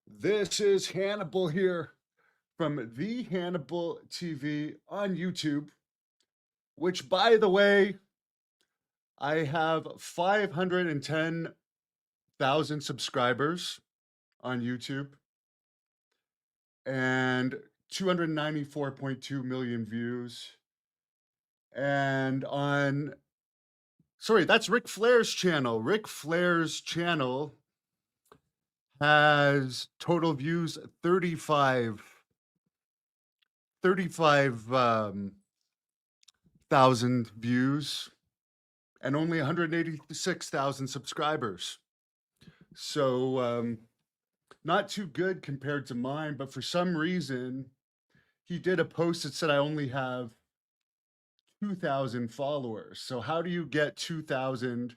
This is Hannibal here from the Hannibal TV on YouTube, which, by the way, I have 510,000 subscribers on YouTube and 294.2 million views. And that's Ric Flair's channel. Ric Flair's channel has total views 35,000 views and only 186,000 subscribers. So not too good compared to mine, but for some reason, he did a post that said I only have 2,000 followers. So how do you get 2,000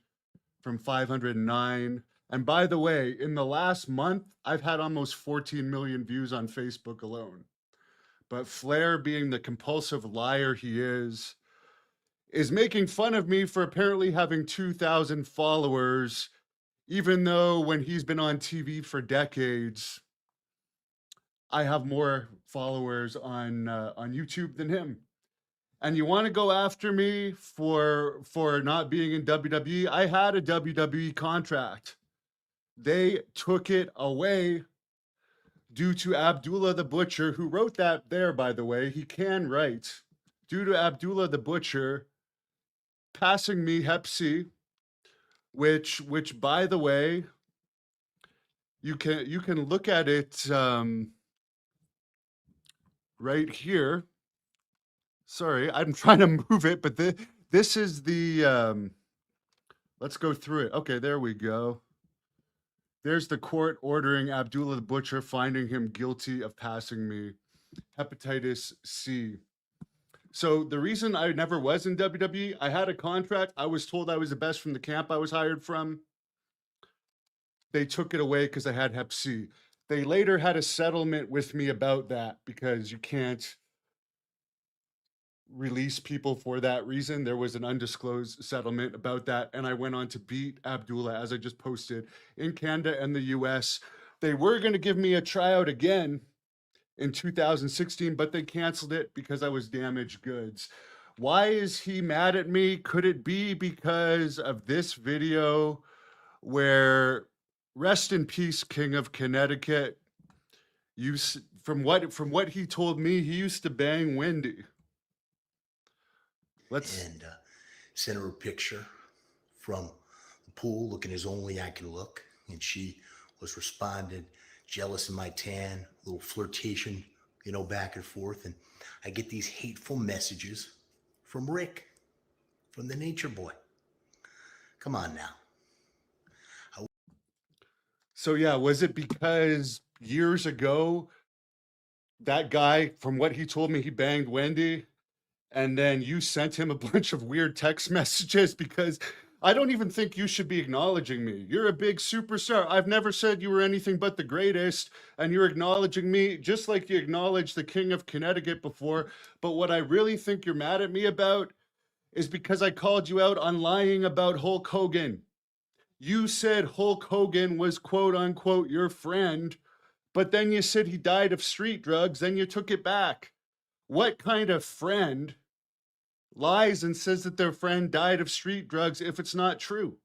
from 509? And by the way, in the last month, I've had almost 14 million views on Facebook alone. But Flair, being the compulsive liar he is making fun of me for apparently having 2,000 followers, even though when he's been on TV for decades, I have more followers on YouTube than him. And you want to go after me for not being in WWE? I had a WWE contract. They took it away due to Abdullah the Butcher, who wrote that there, by the way. He can write. Due to Abdullah the Butcher passing me Hep C, which by the way, you can look at it right here. Sorry, I'm trying to move it, but this is the let's go through it. Okay, there we go. There's the court ordering Abdullah the Butcher, finding him guilty of passing me hepatitis C. So the reason I never was in WWE, I had a contract. I was told I was the best from the camp I was hired from. They took it away because I had Hep C. They later had a settlement with me about that because you can't release people for that reason. There was an undisclosed settlement about that, and I went on to beat Abdullah, as I just posted, in Canada and the US. They were going to give me a tryout again in 2016, but they canceled it because I was damaged goods. Why is he mad at me? Could it be because of this video where, rest in peace, King of Connecticut, from what he told me, he used to bang Wendy. And sent her a picture from the pool looking as only I can look. And she was responding, jealous of my tan, a little flirtation, back and forth. And I get these hateful messages from Rick, from the Nature Boy. Come on now. So yeah, was it because years ago, that guy, from what he told me, he banged Wendy, and then you sent him a bunch of weird text messages? Because I don't even think you should be acknowledging me. You're a big superstar. I've never said you were anything but the greatest, and you're acknowledging me just like you acknowledged the King of Connecticut before. But what I really think you're mad at me about is because I called you out on lying about Hulk Hogan. You said Hulk Hogan was quote unquote your friend, but then you said he died of street drugs, then you took it back. What kind of friend lies and says that their friend died of street drugs if it's not true?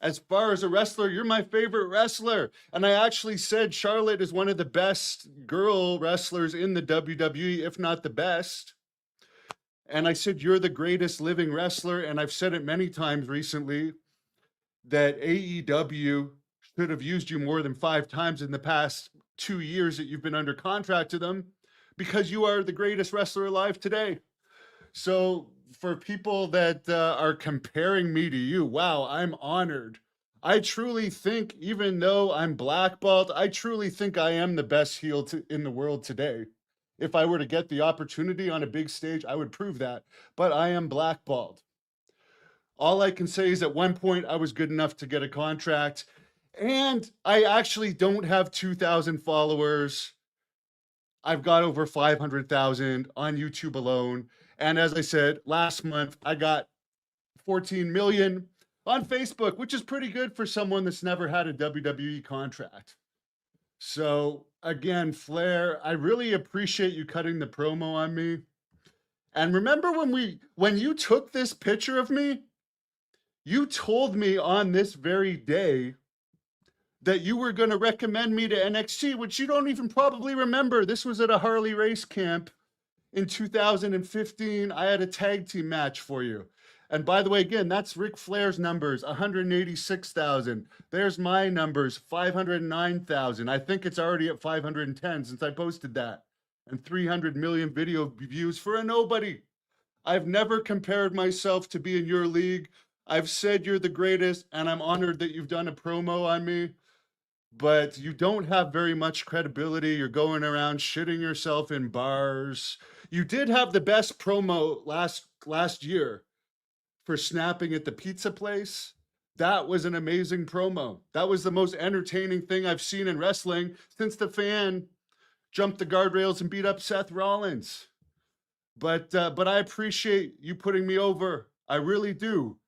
As far as a wrestler, you're my favorite wrestler. And I actually said Charlotte is one of the best girl wrestlers in the WWE, if not the best. And I said, you're the greatest living wrestler. And I've said it many times recently that AEW should have used you more than 5 times in the past 2 years that you've been under contract to them, because you are the greatest wrestler alive today. So for people that are comparing me to you, wow, I'm honored. I truly think, even though I'm blackballed, I truly think I am the best heel in the world today. If I were to get the opportunity on a big stage, I would prove that. But I am blackballed. All I can say is at one point I was good enough to get a contract, and I actually don't have 2,000 followers. I've got over 500,000 on YouTube alone. And as I said, last month I got 14 million on Facebook, which is pretty good for someone that's never had a WWE contract. So again, Flair, I really appreciate you cutting the promo on me. And remember when you took this picture of me, you told me on this very day that you were going to recommend me to NXT, which you don't even probably remember. This was at a Harley race camp in 2015. I had a tag team match for you. And by the way, again, that's Ric Flair's numbers, 186,000. There's my numbers, 509,000. I think it's already at 510 since I posted that. And 300 million video views for a nobody. I've never compared myself to be in your league. I've said you're the greatest, and I'm honored that you've done a promo on me, but you don't have very much credibility. You're going around shitting yourself in bars. You did have the best promo last year for snapping at the pizza place. That was an amazing promo. That was the most entertaining thing I've seen in wrestling since the fan jumped the guardrails and beat up Seth Rollins. But I appreciate you putting me over. I really do.